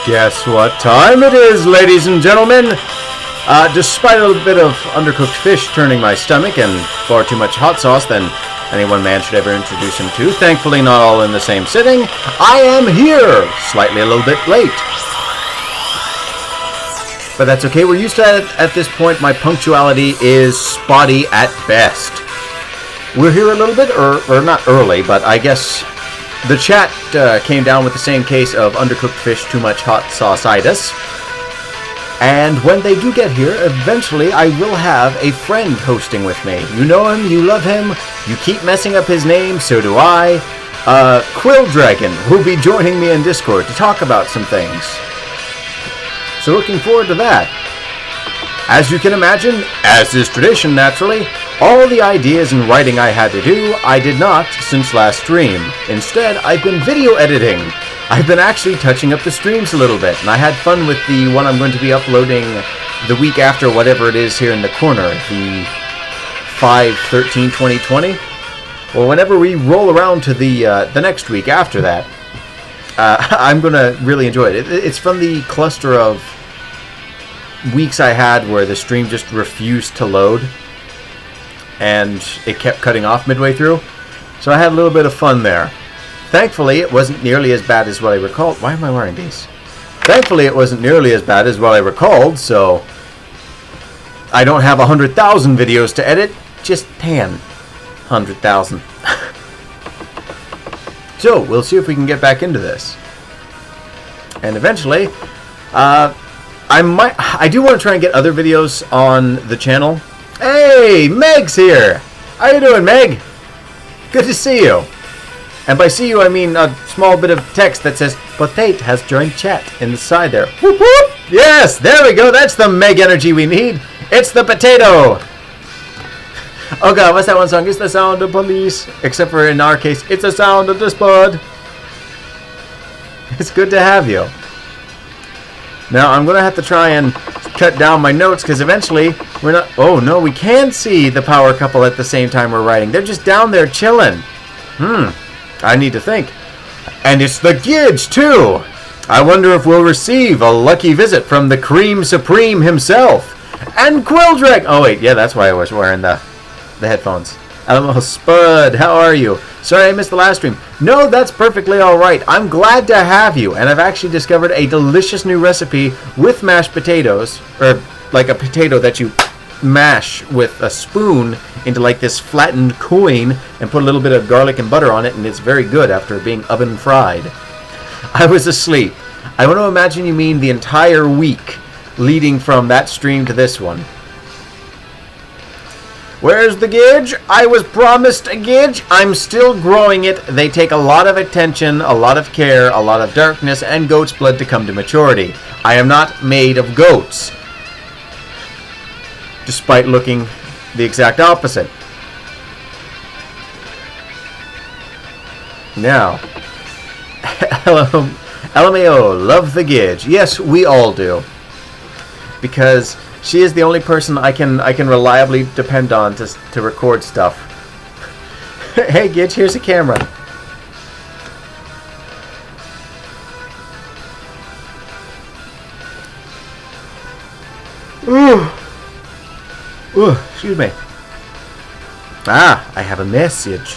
Guess what time it is, ladies and gentlemen? Despite a little bit of undercooked fish turning my stomach and far too much hot sauce than any one man should ever introduce him to, thankfully not all in the same sitting, I am here! Slightly a little bit late. But that's okay, we're used to it at this point. My punctuality is spotty at best. We're here a little bit, or not early, but I guess the chat came down with the same case of undercooked fish, too much hot sauce-itis. And when they do get here, eventually I will have a friend hosting with me. You know him, you love him, you keep messing up his name, so do I. Quill Dragon will be joining me in Discord to talk about some things. So looking forward to that. As you can imagine, as is tradition naturally, all the ideas and writing I had to do, I did not since last stream. Instead, I've been video editing. I've been actually touching up the streams a little bit, and I had fun with the one I'm going to be uploading the week after whatever it is here in the corner, the 5/13/2020. Well, whenever we roll around to the next week after that, I'm going to really enjoy it. It's from the cluster of weeks I had where the stream just refused to load, and it kept cutting off midway through. So I had a little bit of fun there. Thankfully, it wasn't nearly as bad as what I recalled. Why am I wearing these? Thankfully, it wasn't nearly as bad as what I recalled, so I don't have 100,000 videos to edit, just 100,000. So, we'll see if we can get back into this. And eventually, I do want to try and get other videos on the channel. Hey, Meg's here! How you doing, Meg? Good to see you. And by see you, I mean a small bit of text that says, Potate has joined chat in the side there. Whoop whoop! Yes, there we go. That's the Meg energy we need. It's the potato. Oh god, what's that one song? It's the sound of police. Except for in our case, it's the sound of the spud. It's good to have you. Now, I'm going to have to try and cut down my notes because eventually we're not... Oh, no, we can see the power couple at the same time we're writing. They're just down there chilling. I need to think. And it's the Gidge, too. I wonder if we'll receive a lucky visit from the Cream Supreme himself. And Quilldrag. Oh, wait. Yeah, that's why I was wearing the headphones. LML Spud, how are you? Sorry I missed the last stream. No, that's perfectly alright. I'm glad to have you. And I've actually discovered a delicious new recipe with mashed potatoes. Or like a potato that you mash with a spoon into like this flattened coin and put a little bit of garlic and butter on it, and it's very good after being oven fried. I was asleep. I want to imagine you mean the entire week leading from that stream to this one. Where's the Gidge? I was promised a Gidge. I'm still growing it. They take a lot of attention, a lot of care, a lot of darkness, and goat's blood to come to maturity. I am not made of goats, despite looking the exact opposite. Now, LMAO, love the Gidge. Yes, we all do. Because she is the only person I can reliably depend on to record stuff. Hey Gidge, here's a camera. Ooh, excuse me. I have a message.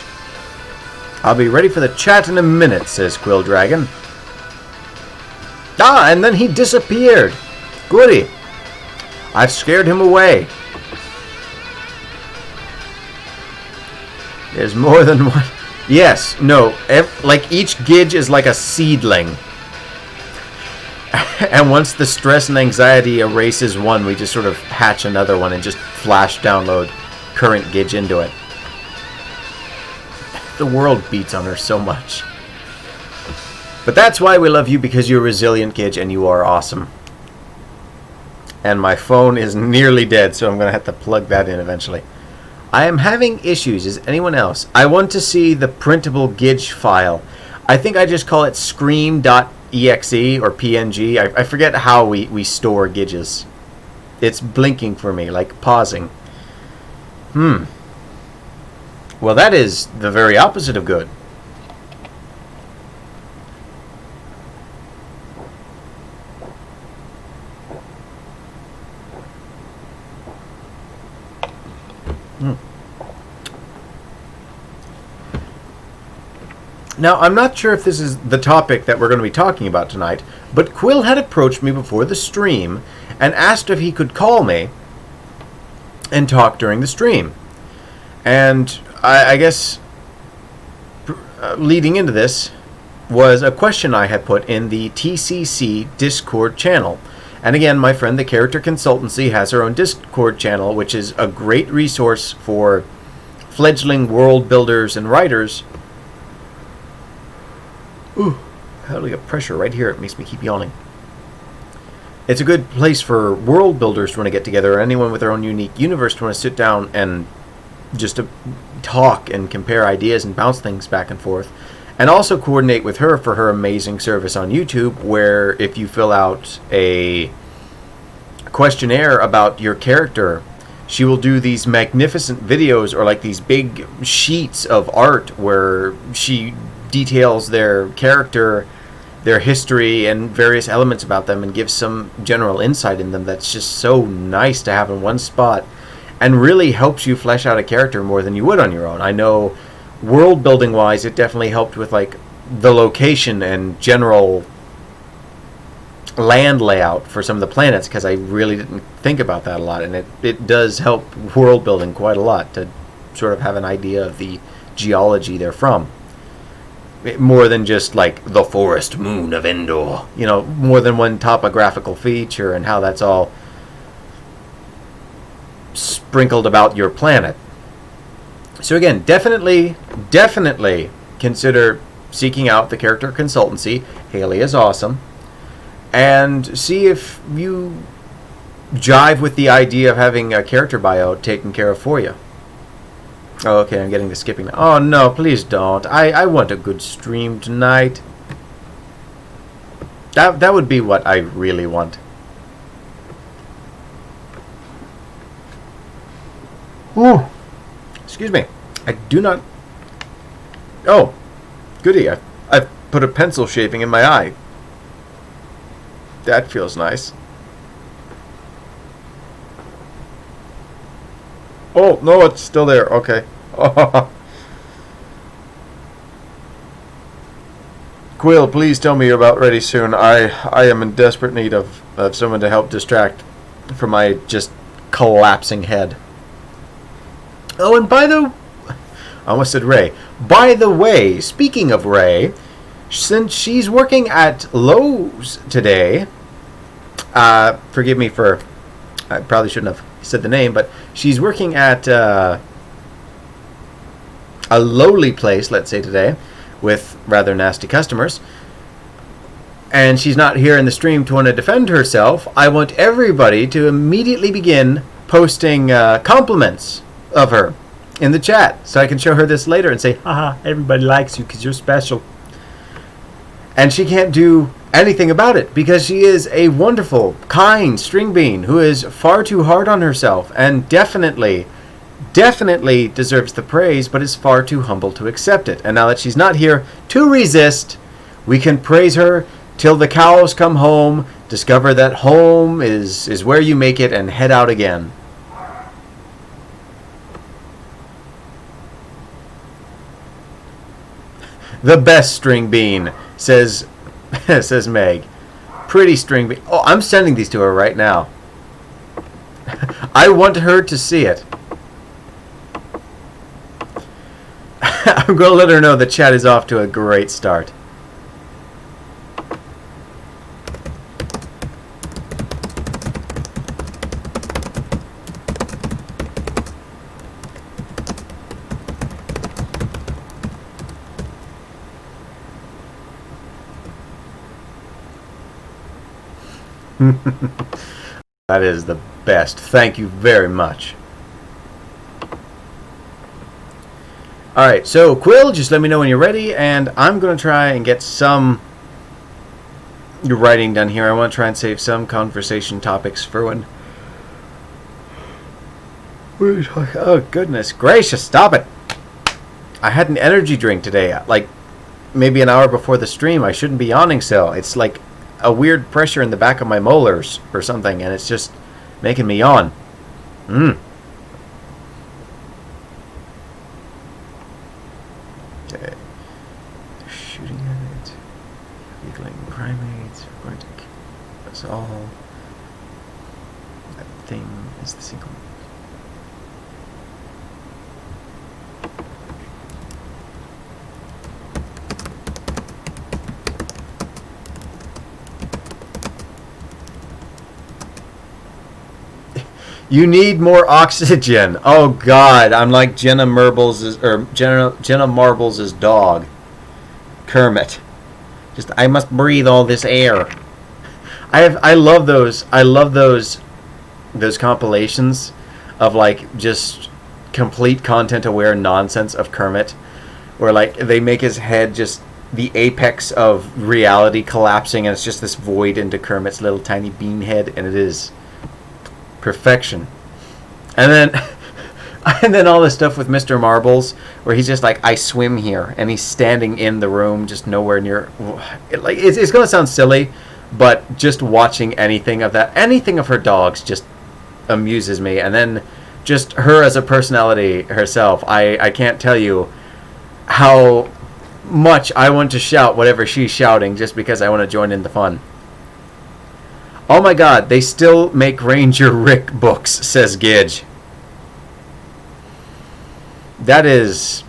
I'll be ready for the chat in a minute, says Quill Dragon. And then he disappeared. Goody. I've scared him away. There's more than one. Yes, no. Like each Gidge is like a seedling. And once the stress and anxiety erases one, we just sort of hatch another one and just flash download current Gidge into it. The world beats on her so much. But that's why we love you, because you're a resilient Gidge and you are awesome. And my phone is nearly dead, so I'm going to have to plug that in eventually. I am having issues. Is anyone else? I want to see the printable Gidge file. I think I just call it scream.exe or PNG. I forget how we store Gidges. It's blinking for me, like pausing. Well, that is the very opposite of good. Now, I'm not sure if this is the topic that we're going to be talking about tonight, but Quill had approached me before the stream and asked if he could call me and talk during the stream. And I guess leading into this was a question I had put in the TCC Discord channel. And again, my friend, the Character Consultancy, has her own Discord channel, which is a great resource for fledgling world builders and writers. Ooh, I got pressure right here. It makes me keep yawning. It's a good place for world builders to want to get together, or anyone with their own unique universe to want to sit down and just to talk and compare ideas and bounce things back and forth. And also coordinate with her for her amazing service on YouTube, where if you fill out a questionnaire about your character, she will do these magnificent videos, or like these big sheets of art where she details their character, their history, and various elements about them, and gives some general insight in them that's just so nice to have in one spot, and really helps you flesh out a character more than you would on your own. I know world building wise it definitely helped with like the location and general land layout for some of the planets, because I really didn't think about that a lot, and it does help world building quite a lot to sort of have an idea of the geology they're from. More than just like the forest moon of Endor, you know, more than one topographical feature and how that's all sprinkled about your planet. So again, definitely consider seeking out the Character Consultancy. Haley is awesome. And see if you jive with the idea of having a character bio taken care of for you. Oh, okay, I'm getting to skipping now. Oh, no, please don't. I want a good stream tonight. That would be what I really want. Ooh. Excuse me. I do not... Oh, goody. I've put a pencil shaving in my eye. That feels nice. Oh, no, it's still there. Okay. Quill, please tell me you're about ready soon. I am in desperate need of someone to help distract from my just collapsing head. Oh, and I almost said Ray. By the way, speaking of Ray, since she's working at Lowe's today, forgive me for, I probably shouldn't have said the name, but she's working at a lowly place, let's say today, with rather nasty customers, and she's not here in the stream to want to defend herself. I want everybody to immediately begin posting compliments of her in the chat, so I can show her this later and say, haha, everybody likes you because you're special. And she can't do anything about it, because she is a wonderful, kind string bean who is far too hard on herself, and definitely deserves the praise, but is far too humble to accept it. And now that she's not here to resist, we can praise her till the cows come home, discover that home is where you make it, and head out again. The best string bean, says Meg. Pretty string bean. Oh, I'm sending these to her right now. I want her to see it. I'm going to let her know the chat is off to a great start. That is the best. Thank you very much. Alright, so Quill, just let me know when you're ready, and I'm going to try and get some writing done here. I want to try and save some conversation topics for when... Oh, goodness gracious, stop it! I had an energy drink today, like maybe an hour before the stream. I shouldn't be yawning so. It's like a weird pressure in the back of my molars or something, and it's just making me yawn. shooting at it. Weakling primates. We're going to kill us all. That thing is the single. You need more oxygen. Oh God, I'm like Jenna Marbles' dog, Kermit. Just I must breathe all this air. I love those. I love those compilations of like just complete content aware nonsense of Kermit, where like they make his head just the apex of reality collapsing, and it's just this void into Kermit's little tiny bean head, and it is perfection. And then all this stuff with Mr. Marbles, where he's just like, I swim here, and he's standing in the room, just nowhere near. It's going to sound silly, but just watching anything of her dogs, just amuses me. And then just her as a personality herself, I can't tell you how much I want to shout whatever she's shouting, just because I want to join in the fun. Oh my God, they still make Ranger Rick books, says Gidge. That's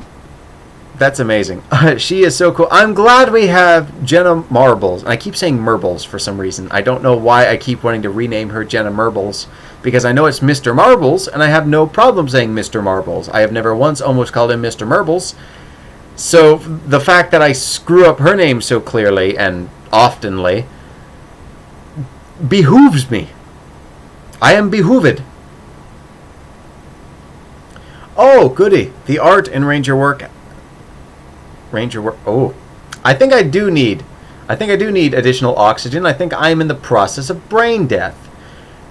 amazing. She is so cool. I'm glad we have Jenna Marbles. And I keep saying Merbles for some reason. I don't know why I keep wanting to rename her Jenna Merbles, because I know it's Mr. Marbles, and I have no problem saying Mr. Marbles. I have never once almost called him Mr. Merbles. So the fact that I screw up her name so clearly and oftenly behooves me. I am behooved. Oh, goody. The art in Ranger work. Oh, I think I do need additional oxygen. I think I'm in the process of brain death.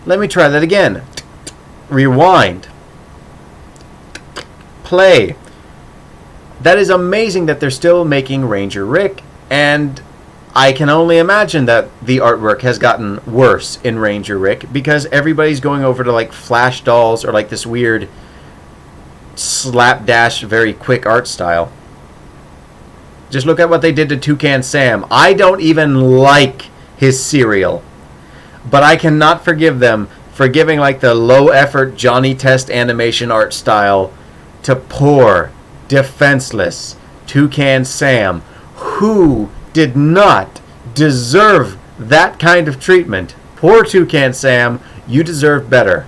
Let me try that again. Rewind. Play. That is amazing that they're still making Ranger Rick, and I can only imagine that the artwork has gotten worse in Ranger Rick, because everybody's going over to like Flash dolls or like this weird slapdash, very quick art style. Just look at what they did to Toucan Sam. I don't even like his cereal, but I cannot forgive them for giving like the low effort Johnny Test animation art style to poor, defenseless Toucan Sam, who did not deserve that kind of treatment. Poor Toucan Sam, you deserve better.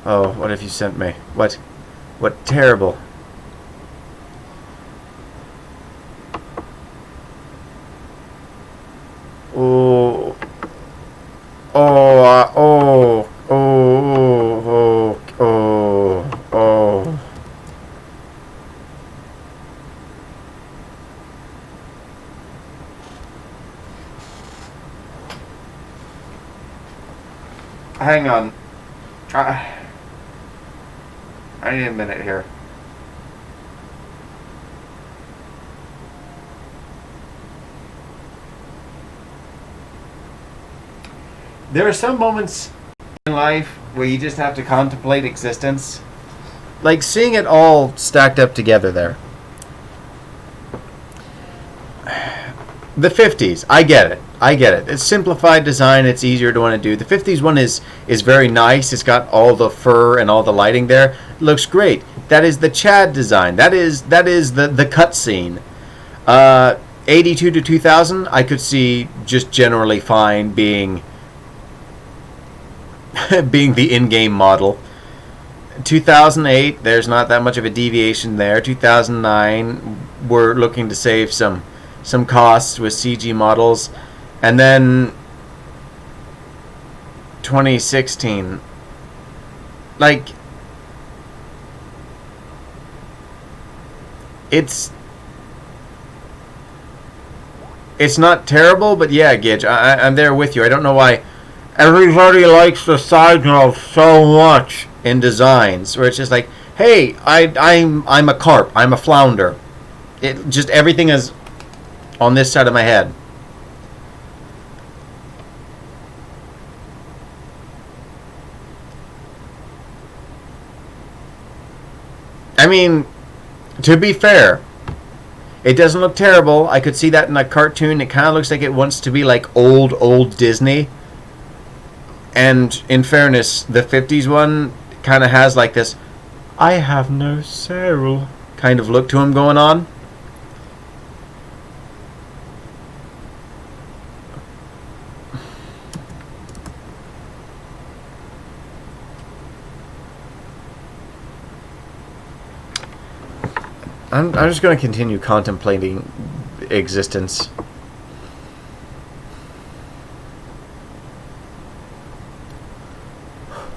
Oh, what have you sent me? What terrible. Oh. Oh. Hang on. I need a minute here. There are some moments in life where you just have to contemplate existence. Like seeing it all stacked up together there. The 50s, I get it. It's simplified design, it's easier to want to do. The 50s one is very nice. It's got all the fur and all the lighting there. It looks great. That is the Chad design. That is the cutscene. 82 to 2000, I could see just generally fine being the in-game model. 2008, there's not that much of a deviation there. 2009, we're looking to save some costs with CG models. And then 2016, like, it's not terrible, but yeah, Gidge, I'm there with you. I don't know why everybody likes the side note so much in designs, where it's just like, hey, I'm a carp, I'm a flounder. It just, everything is on this side of my head. I mean, to be fair, it doesn't look terrible. I could see that in a cartoon. It kind of looks like it wants to be like old Disney. And in fairness, the 50s one kind of has like this I have no soul kind of look to him going on. I'm just going to continue contemplating existence.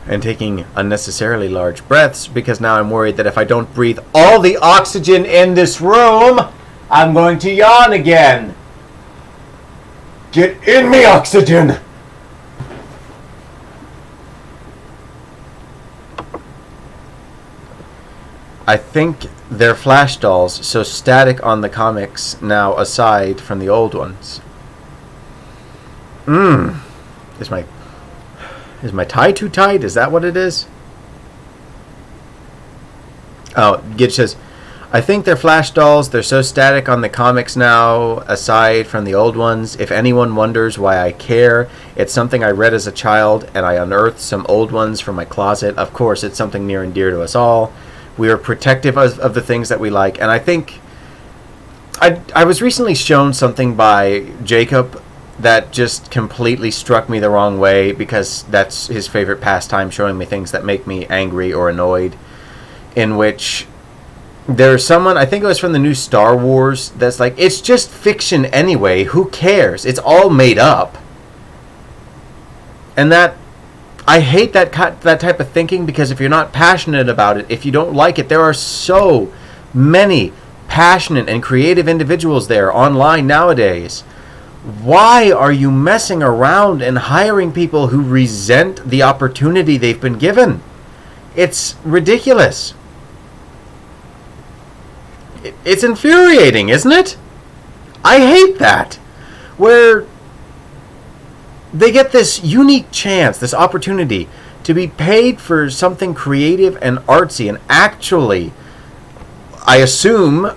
And taking unnecessarily large breaths, because now I'm worried that if I don't breathe all the oxygen in this room, I'm going to yawn again. Get in me, oxygen! I think they're Flash dolls, so static on the comics now aside from the old ones. Is my tie too tight? Is that what it is? Oh, Gitch says, I think they're Flash dolls. They're so static on the comics now, aside from the old ones. If anyone wonders why I care, it's something I read as a child, and I unearthed some old ones from my closet. Of course, it's something near and dear to us all. We are protective of the things that we like. And I think I was recently shown something by Jacob that just completely struck me the wrong way, because that's his favorite pastime, showing me things that make me angry or annoyed, in which there's someone, I think it was from the new Star Wars, that's like, it's just fiction anyway, who cares? It's all made up. And that, I hate that type of thinking, because if you're not passionate about it, if you don't like it, there are so many passionate and creative individuals there online nowadays. Why are you messing around and hiring people who resent the opportunity they've been given? It's ridiculous. It's infuriating, isn't it? I hate that. Where they get this unique chance, this opportunity to be paid for something creative and artsy, and actually, I assume,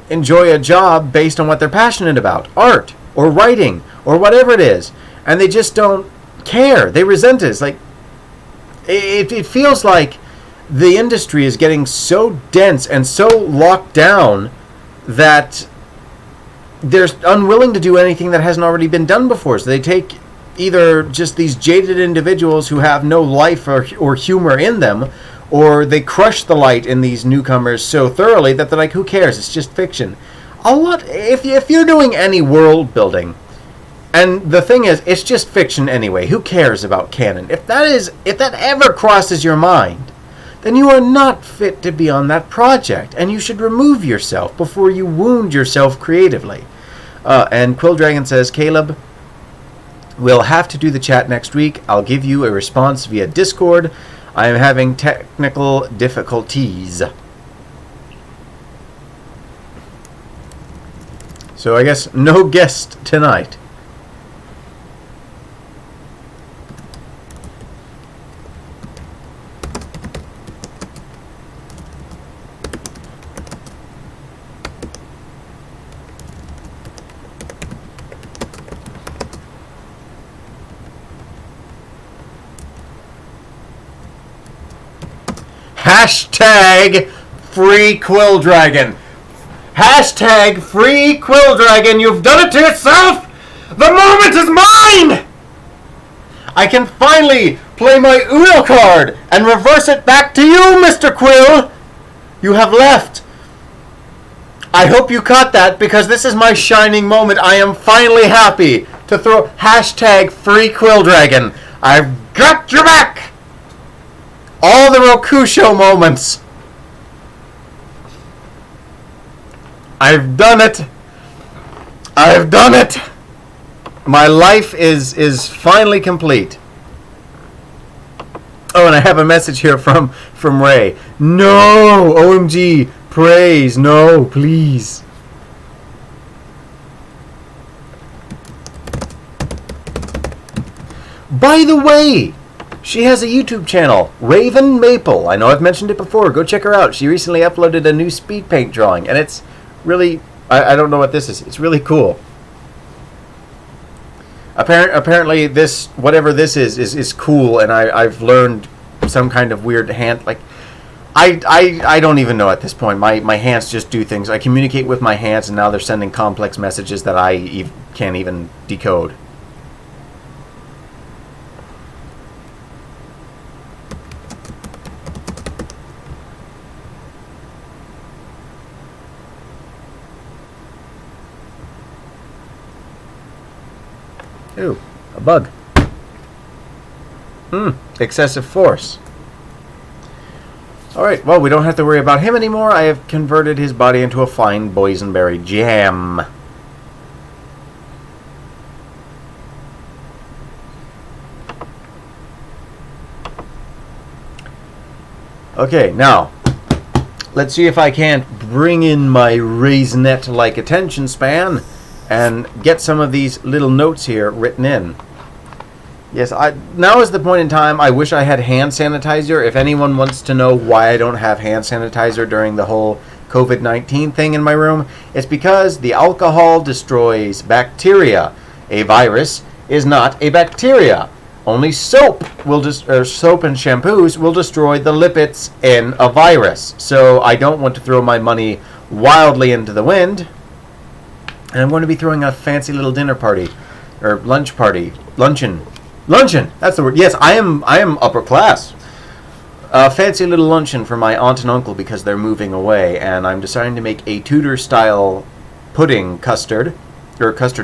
enjoy a job based on what they're passionate about. Art, or writing, or whatever it is. And they just don't care. They resent it. It's like, it feels like the industry is getting so dense and so locked down that they're unwilling to do anything that hasn't already been done before. So they take either just these jaded individuals who have no life or humor in them, or they crush the light in these newcomers so thoroughly that they're like, who cares? It's just fiction. If you're doing any world building, and the thing is, it's just fiction anyway, who cares about canon? If that ever crosses your mind, then you are not fit to be on that project, and you should remove yourself before you wound yourself creatively. And Quill Dragon says, Caleb, we'll have to do the chat next week. I'll give you a response via Discord. I am having technical difficulties. So I guess no guest tonight. Hashtag free Quill Dragon. Hashtag free Quill Dragon. You've done it to yourself. The moment is mine. I can finally play my Uno card and reverse it back to you, Mr. Quill. You have left. I hope you caught that, because this is my shining moment. I am finally happy to throw hashtag free Quill Dragon. I've got your back. All the Roku Show moments. I've done it. I've done it. My life is finally complete. Oh, and I have a message here from Ray. No, OMG, praise, no, please. By the way, She has a YouTube channel, Raven Maple. I know I've mentioned it before. Go check her out. She recently uploaded a new speed paint drawing, and it's really, I don't know what this is. It's really cool. Apparently this, whatever this is cool, and I've learned some kind of weird hand, like, I don't even know at this point. My hands just do things. I communicate with my hands, and now they're sending complex messages that I can't even decode. Ooh, a bug. Excessive force. Alright, well, we don't have to worry about him anymore. I have converted his body into a fine boysenberry jam. Okay, now, let's see if I can't bring in my raisinette-like attention span and get some of these little notes here written in. Yes, now is the point in time. I wish I had hand sanitizer. If anyone wants to know why I don't have hand sanitizer during the whole COVID-19 thing in my room, it's because the alcohol destroys bacteria. A virus is not a bacteria. Only soap soap and shampoos will destroy the lipids in a virus. So I don't want to throw my money wildly into the wind. And I'm going to be throwing a fancy little dinner party, or lunch party, luncheon. Luncheon, that's the word. Yes, I am upper class. A fancy little luncheon for my aunt and uncle because they're moving away, and I'm deciding to make a Tudor-style custard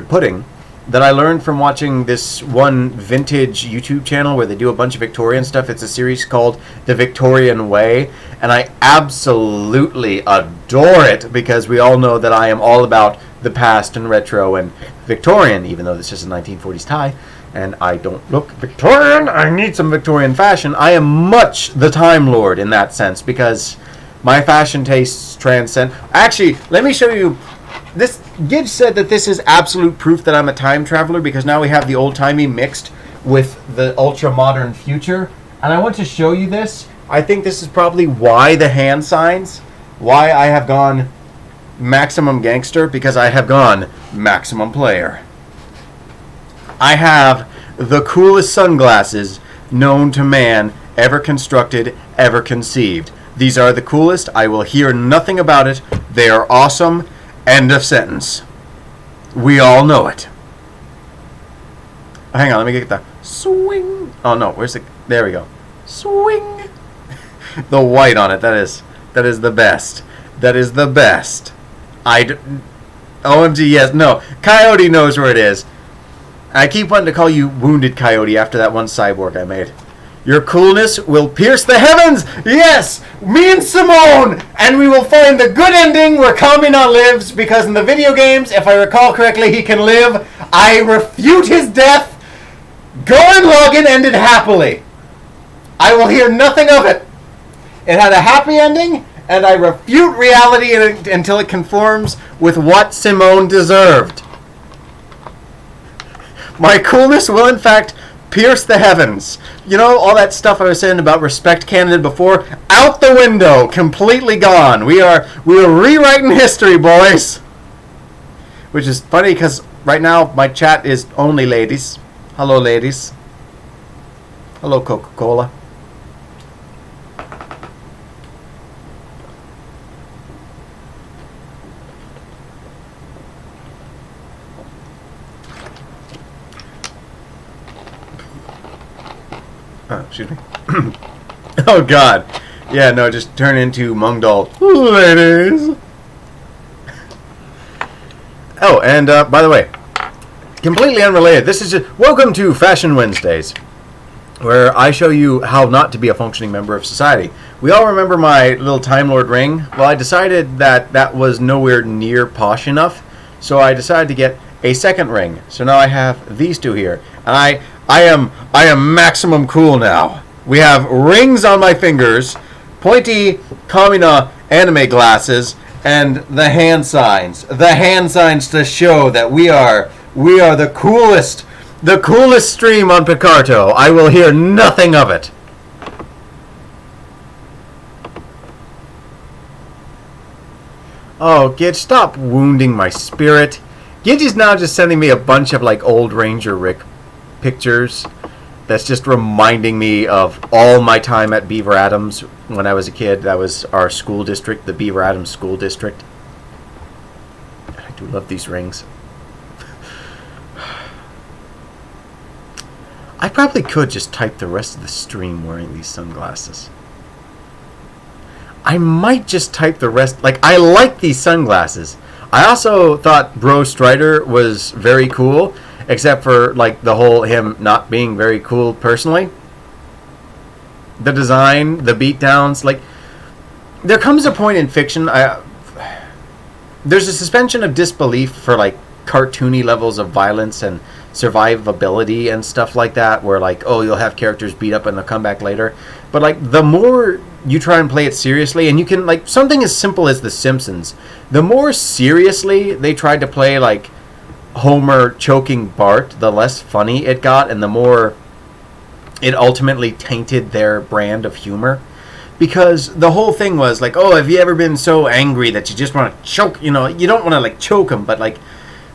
pudding, that I learned from watching this one vintage YouTube channel where they do a bunch of Victorian stuff. It's a series called The Victorian Way, and I absolutely adore it because we all know that I am all about the past and retro and Victorian, even though this is a 1940s tie, and I don't look Victorian. I need some Victorian fashion. I am much the Time Lord in that sense because my fashion tastes transcend. Actually, let me show you. This Gibbs said that this is absolute proof that I'm a time traveler because now we have the old-timey mixed with the ultra-modern future. And I want to show you this. I think this is probably why the hand signs, why I have gone maximum gangster, because I have gone maximum player. I have the coolest sunglasses known to man, ever constructed, ever conceived. These are the coolest. I will hear nothing about it. They are awesome. End of sentence. We all know it. Oh, hang on, let me get the swing. Oh no, where's the? There we go. Swing. The white on it. That is the best. That is the best. OMG, yes, no. Coyote knows where it is. I keep wanting to call you Wounded Coyote after that one cyborg I made. Your coolness will pierce the heavens! Yes! Me and Simone! And we will find the good ending where Kamina lives, because in the video games, if I recall correctly, he can live. I refute his death. Gurren Lagann ended happily. I will hear nothing of it. It had a happy ending, and I refute reality until it conforms with what Simone deserved. My coolness will, in fact, pierce the heavens. You know, all that stuff I was saying about Respect Canada before? Out the window. Completely gone. We are rewriting history, boys. Which is funny, because right now, my chat is only ladies. Hello, ladies. Hello, Coca-Cola. Oh, excuse me. Oh, God. Yeah, no, just turn into Mungdal. Ladies. Oh, and by the way, completely unrelated, this is just welcome to Fashion Wednesdays, where I show you how not to be a functioning member of society. We all remember my little Time Lord ring. Well, I decided that that was nowhere near posh enough, so I decided to get a second ring. So now I have these two here, and I am maximum cool now. We have rings on my fingers, pointy Kamina anime glasses, and the hand signs. The hand signs to show that we are the coolest The coolest stream on Picarto. I will hear nothing of it. Oh, Gidge, stop wounding my spirit. Gidge is now just sending me a bunch of, like, old Ranger Rick pictures. That's just reminding me of all my time at Beaver Adams when I was a kid. That was our school district, the Beaver Adams School District. I do love these rings. I probably could just type the rest of the stream wearing these sunglasses. I might just type the rest. Like, I like these sunglasses. I also thought Bro Strider was very cool, except for, like, the whole him not being very cool personally. The design, the beatdowns, like, there comes a point in fiction, there's a suspension of disbelief for, like, cartoony levels of violence and survivability and stuff like that, where, like, oh, you'll have characters beat up and they'll come back later. But, like, the more you try and play it seriously, and you can, like, something as simple as The Simpsons, the more seriously they tried to play, like, Homer choking Bart, the less funny it got, and the more it ultimately tainted their brand of humor. Because the whole thing was, like, oh, have you ever been so angry that you just want to choke, you know, you don't want to, like, choke him, but, like,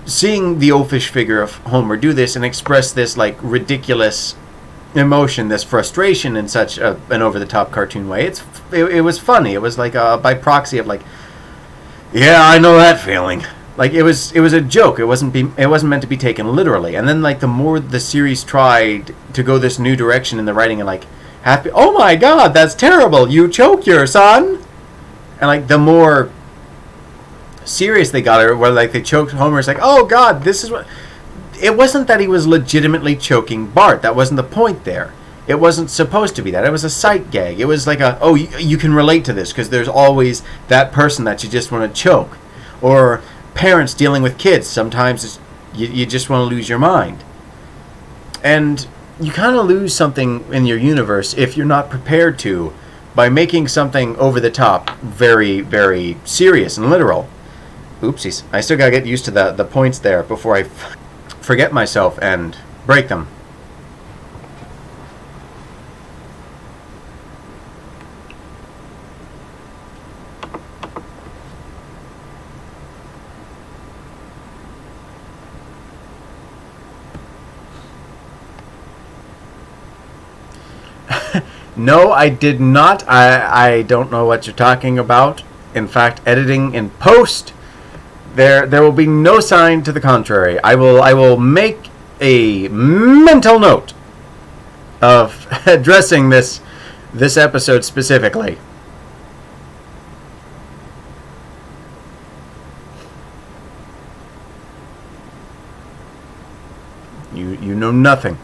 seeing the oafish figure of Homer do this and express this, like, ridiculous emotion, this frustration in such an over-the-top cartoon way, it was funny. It was like by proxy of, like, yeah, I know that feeling. Like, it was a joke. It wasn't meant to be taken literally. And then, like, the more the series tried to go this new direction in the writing and, like, happy, oh my god, that's terrible, you choke your son, and, like, the more serious they got it, where, like, they choked Homer, it's like, oh god, this is what. It wasn't that he was legitimately choking Bart. That wasn't the point there. It wasn't supposed to be that. It was a sight gag. It was like you can relate to this because there's always that person that you just want to choke. Or parents dealing with kids. Sometimes you just want to lose your mind. And you kind of lose something in your universe if you're not prepared to by making something over the top very, very serious and literal. Oopsies. I still got to get used to the points there before I forget myself and break them. No, I did not. I don't know what you're talking about. In fact, editing in post, there will be no sign to the contrary. I will make a mental note of addressing this episode specifically. You know nothing.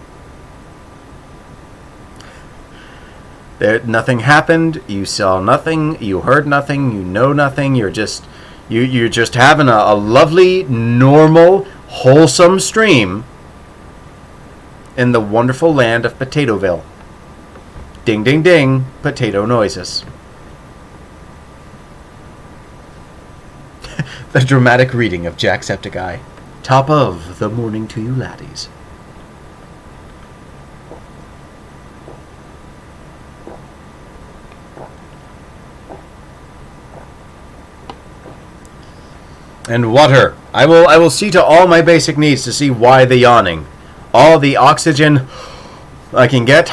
Nothing happened. You saw nothing. You heard nothing. You know nothing. You're just having a lovely, normal, wholesome stream in the wonderful land of Potatoville. Ding, ding, ding. Potato noises. The dramatic reading of Jacksepticeye. Top of the morning to you laddies. And water. I will see to all my basic needs to see why the yawning. All the oxygen I can get,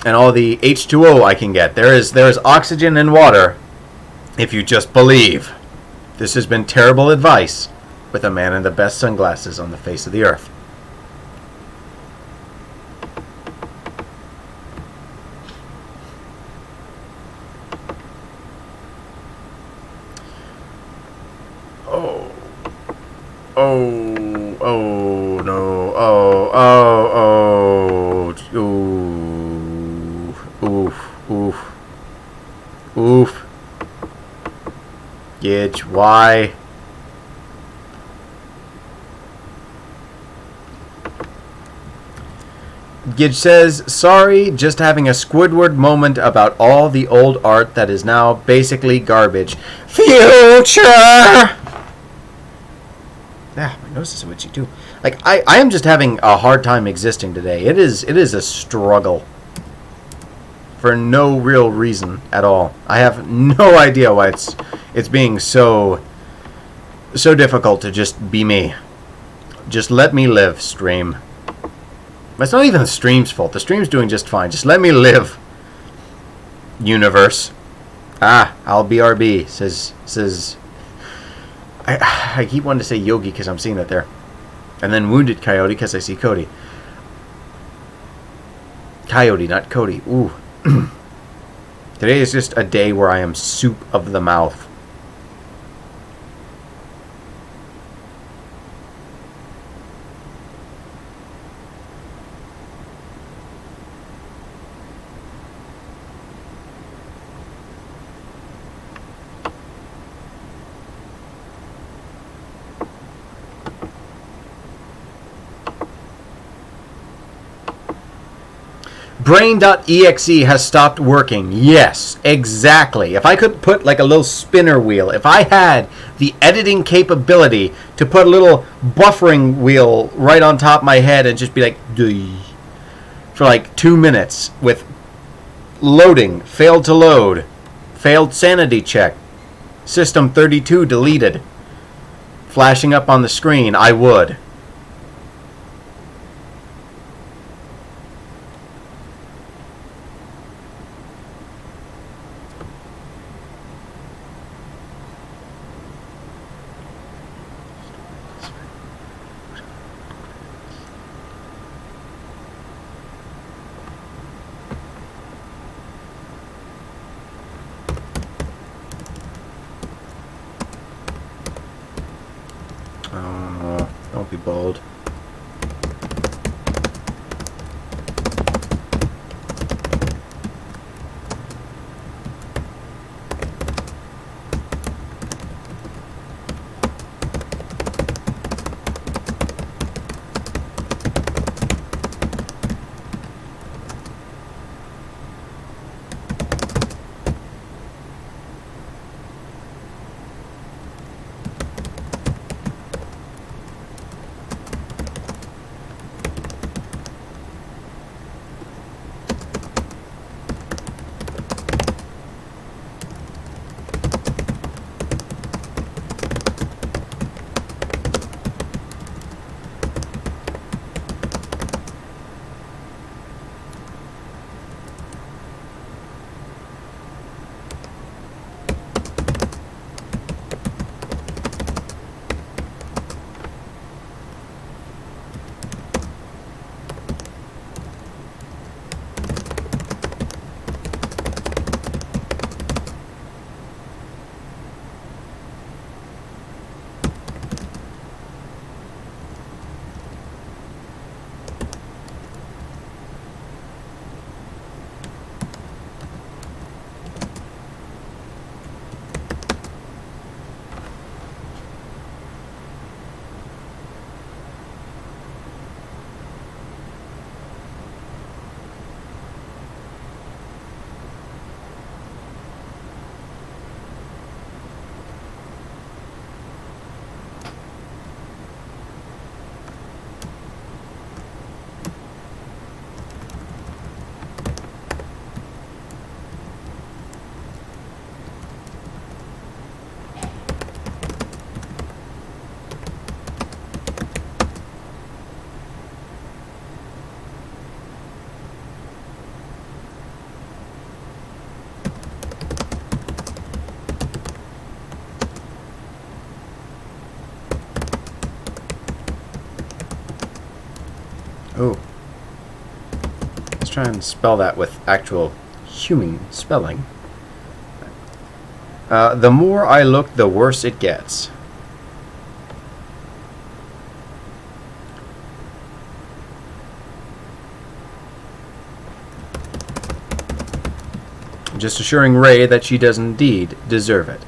and all the H2O I can get. There is oxygen in water, if you just believe. This has been terrible advice with a man in the best sunglasses on the face of the earth. Oh no, oof. Gidge, why? Gidge says, sorry, just having a Squidward moment about all the old art that is now basically garbage. Future! Yeah, my nose is itchy too. Like, I am just having a hard time existing today. It is a struggle. For no real reason at all. I have no idea why it's being so difficult to just be me. Just let me live, stream. It's not even the stream's fault. The stream's doing just fine. Just let me live. Universe. I'll BRB, says I keep wanting to say Yogi because I'm seeing that there. And then Wounded Coyote because I see Cody. Coyote, not Cody. Ooh. Today is just a day where I am soup of the mouth. Brain.exe has stopped working. Yes, exactly. If I could put like a little spinner wheel, if I had the editing capability to put a little buffering wheel right on top of my head and just be like, for like 2 minutes with loading, failed to load, failed sanity check, system 32 deleted, flashing up on the screen, I would. Don't be bold. Oh. Let's try and spell that with actual human spelling. The more I look, the worse it gets. Just assuring Ray that she does indeed deserve it.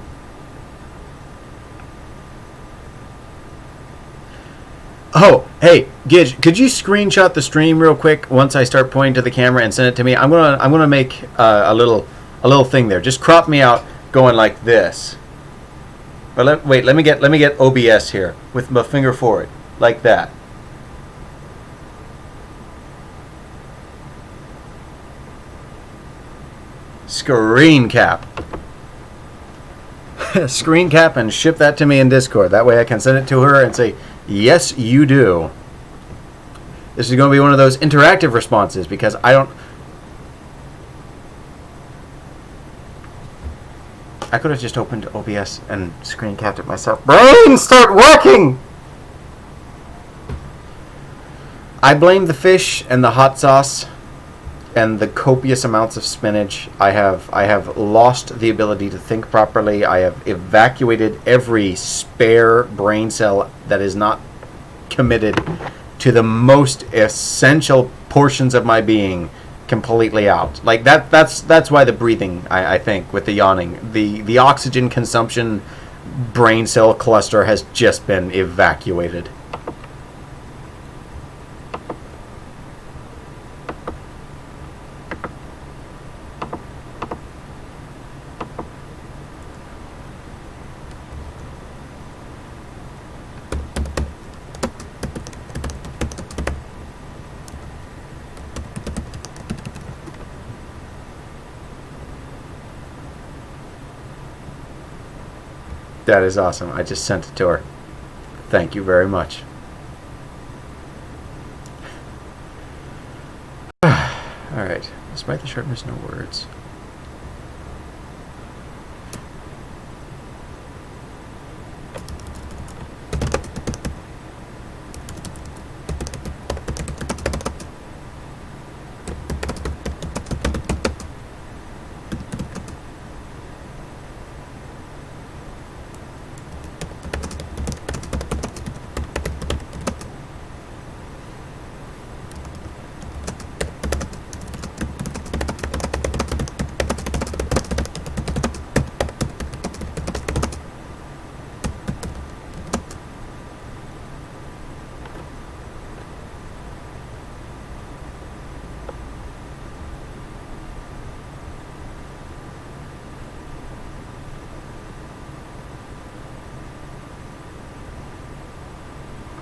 Oh, hey, Gidge, could you screenshot the stream real quick once I start pointing to the camera and send it to me? I'm gonna make a little thing there. Just crop me out going like this. But let me get OBS here with my finger forward like that. Screen cap. Screen cap and ship that to me in Discord. That way I can send it to her and say, yes, you do. This is going to be one of those interactive responses because I could have just opened OBS and screen capped it myself. Brain, start working! I blame the fish and the hot sauce and the copious amounts of spinach. I have lost the ability to think properly. I have evacuated every spare brain cell that is not committed to the most essential portions of my being completely out. Like that's why the breathing, I think, with the yawning, the oxygen consumption brain cell cluster has just been evacuated. That is awesome. I just sent it to her. Thank you very much. Alright. Despite the sharpness, no words.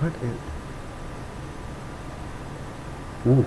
What is... Ooh.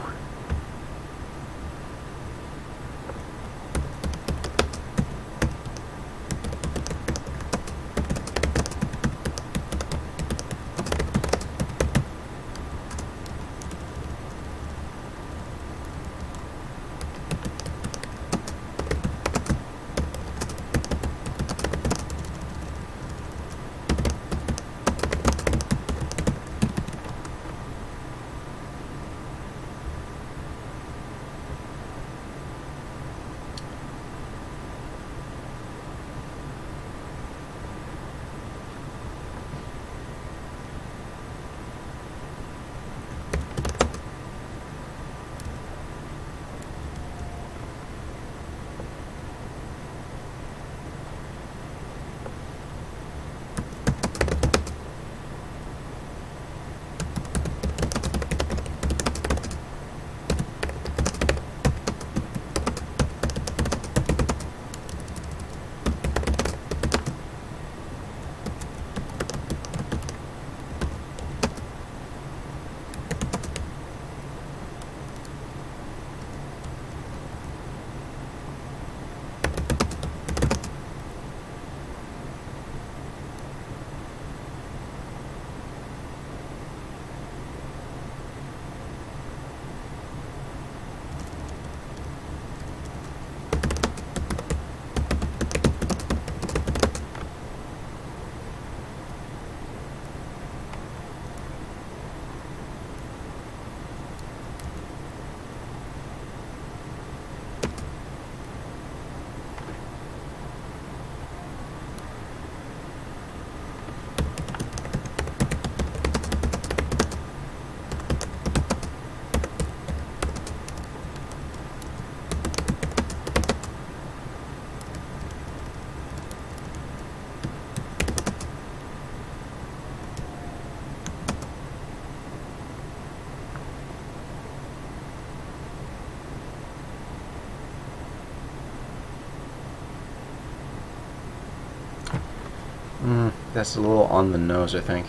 That's a little on the nose, I think.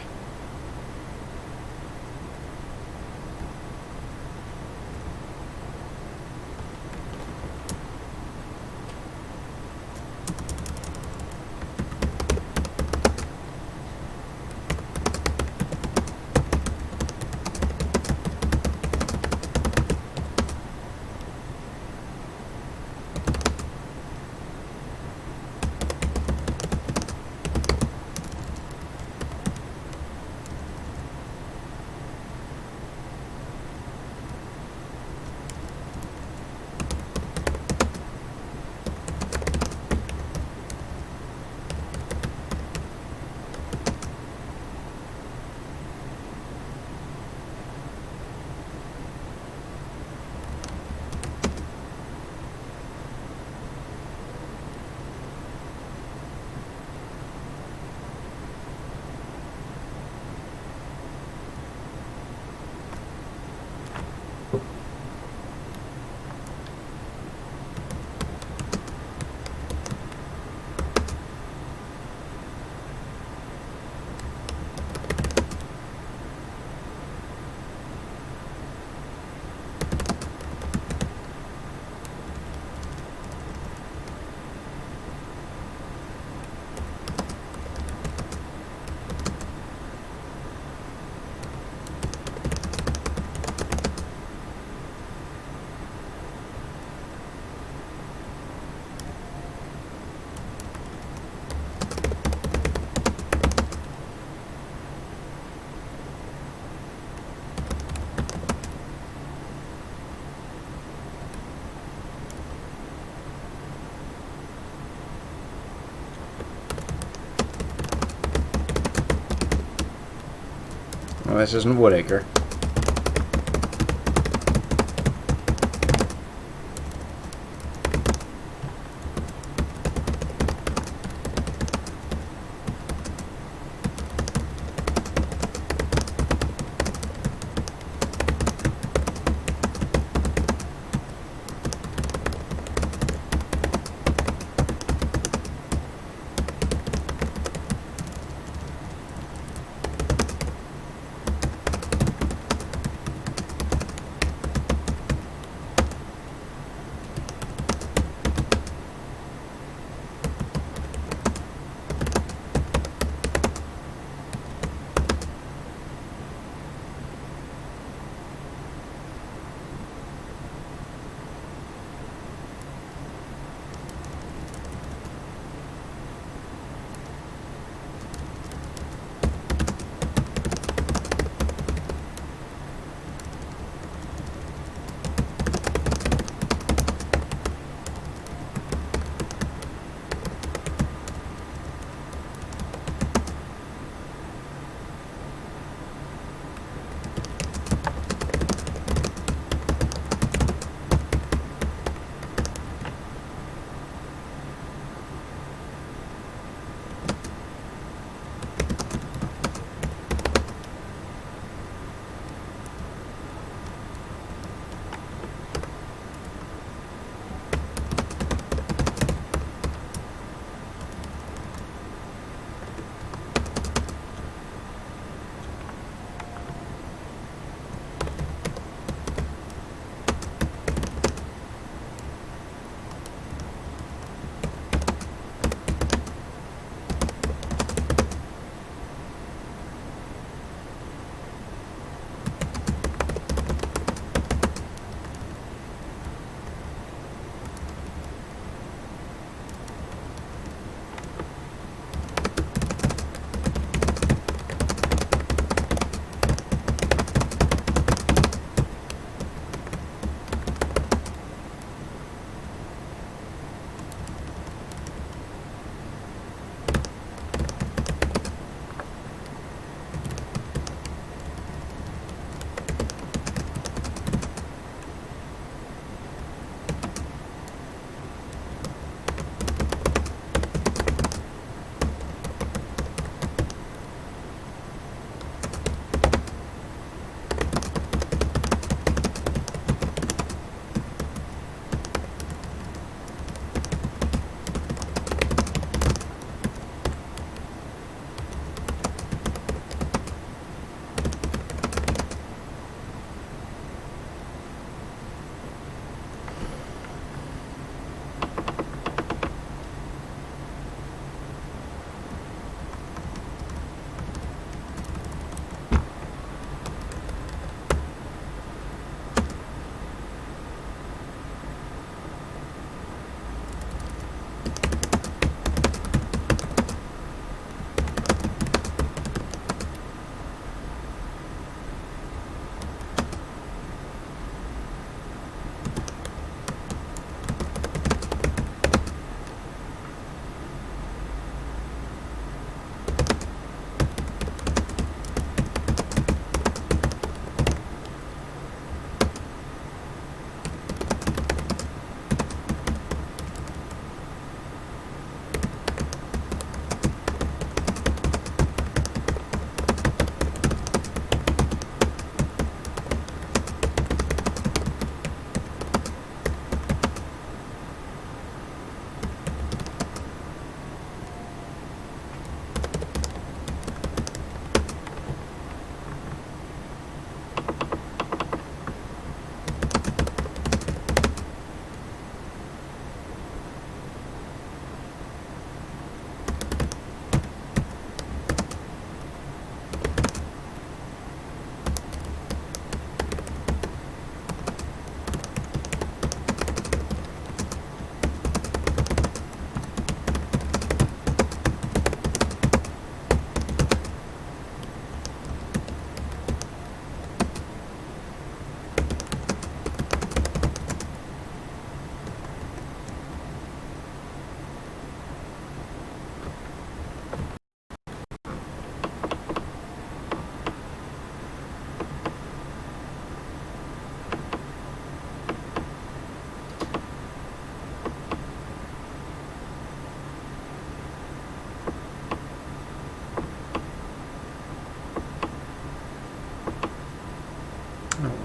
Oh, this isn't Woodacre.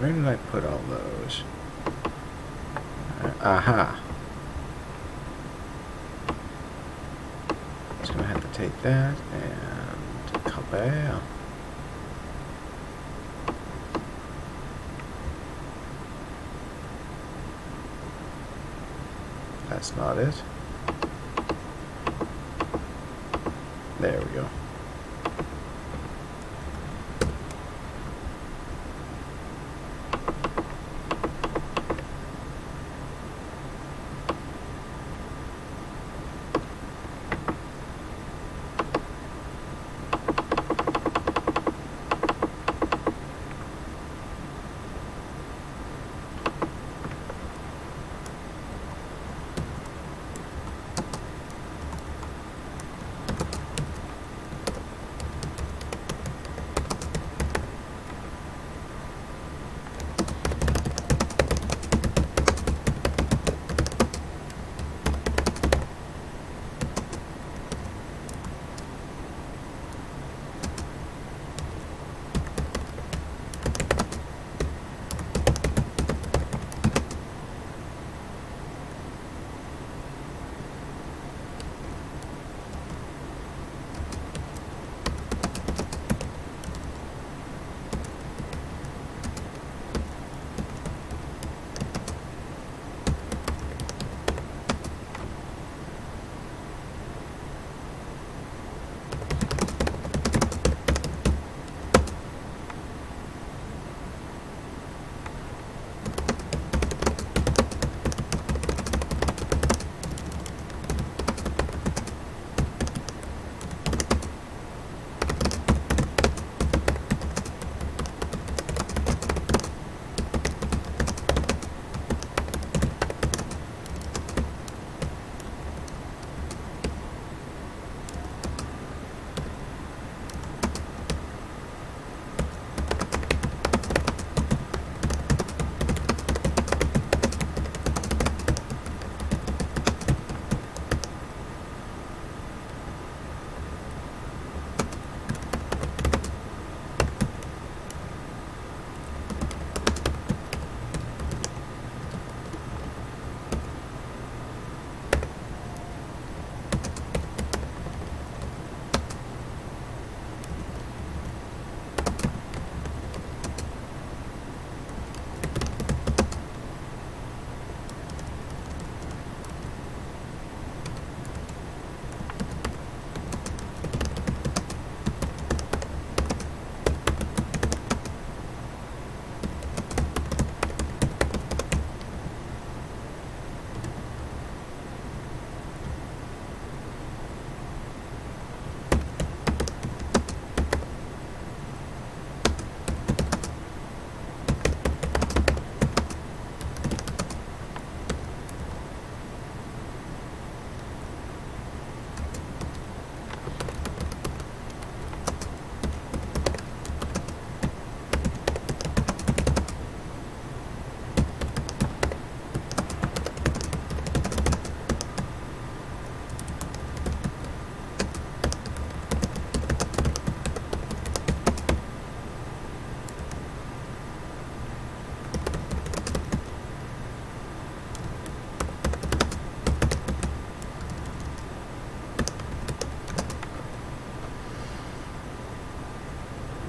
Where did I put all those? Aha. Just gonna have to take that and copy. That's not it. There we go.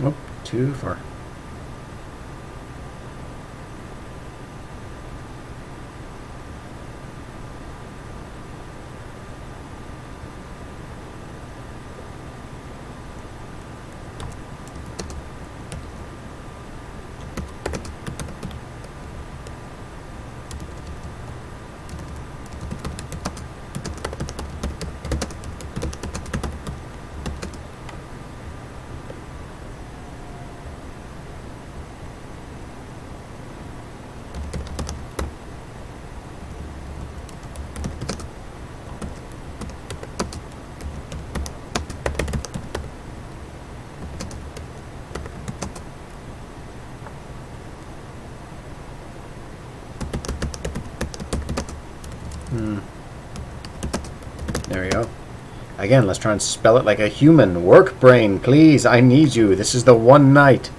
Oh, too far. There we go. Again, let's try and spell it like a human. Work, brain, please. I need you. This is the one night.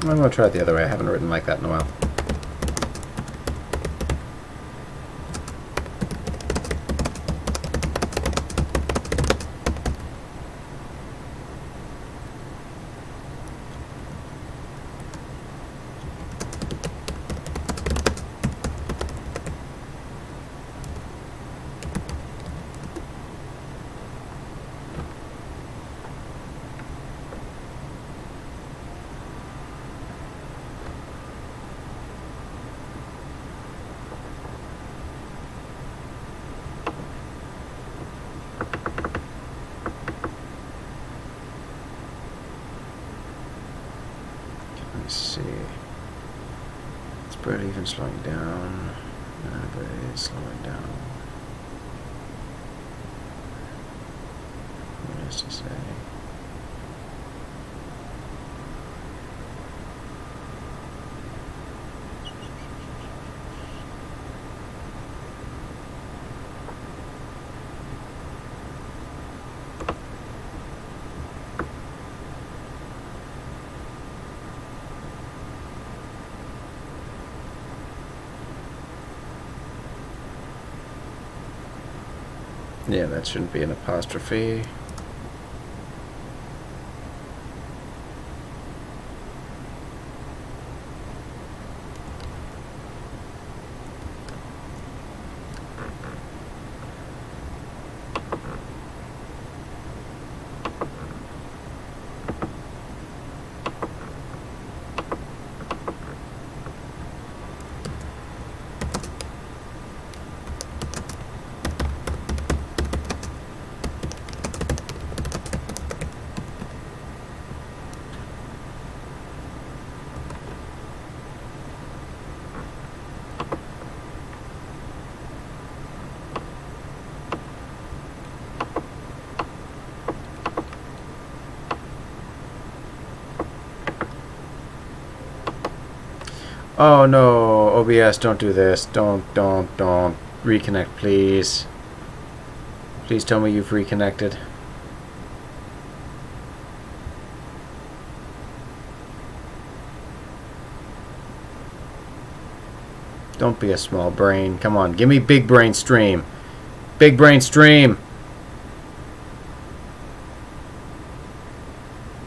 I'm going to try it the other way. I haven't written like that in a while. Let's see. It's barely even slowing down. But it is slowing down. What is to say? Yeah, that shouldn't be an apostrophe. Oh no, OBS, don't do this. Don't. Reconnect, please. Please tell me you've reconnected. Don't be a small brain. Come on, give me big brain stream. Big brain stream.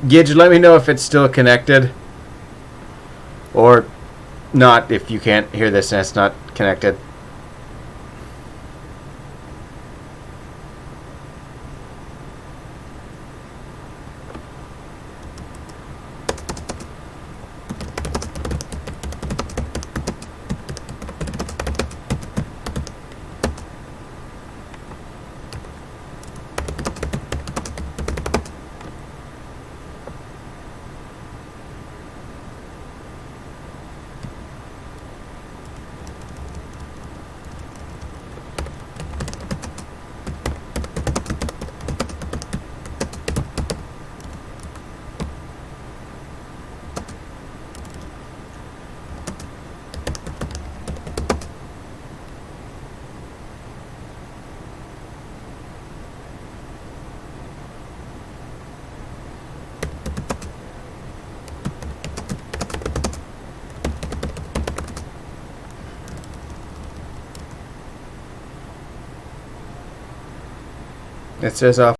Gidge, let me know if it's still connected. Or not if you can't hear this and it's not connected. It says off.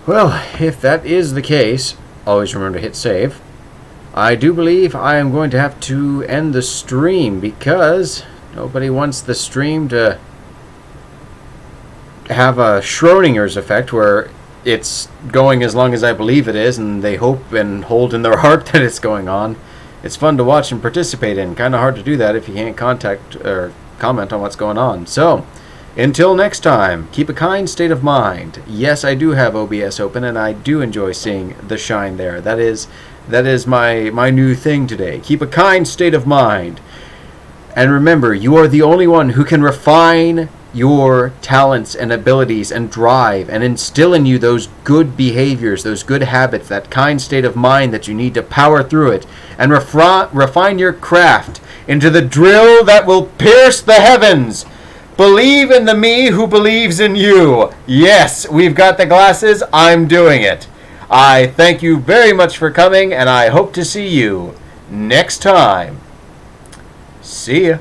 Well, if that is the case, always remember to hit save. I do believe I am going to have to end the stream because nobody wants the stream to have a Schrodinger's effect where it's going as long as I believe it is, and they hope and hold in their heart that it's going on. It's fun to watch and participate in. Kind of hard to do that if you can't contact or comment on what's going on. So, until next time, keep a kind state of mind. Yes, I do have OBS open, and I do enjoy seeing the shine there. That is my new thing today. Keep a kind state of mind. And remember, you are the only one who can refine your talents and abilities and drive and instill in you those good behaviors, those good habits, that kind state of mind that you need to power through it and refine your craft into the drill that will pierce the heavens. Believe in the me who believes in you. Yes, we've got the glasses. I'm doing it. I thank you very much for coming, and I hope to see you next time. See ya.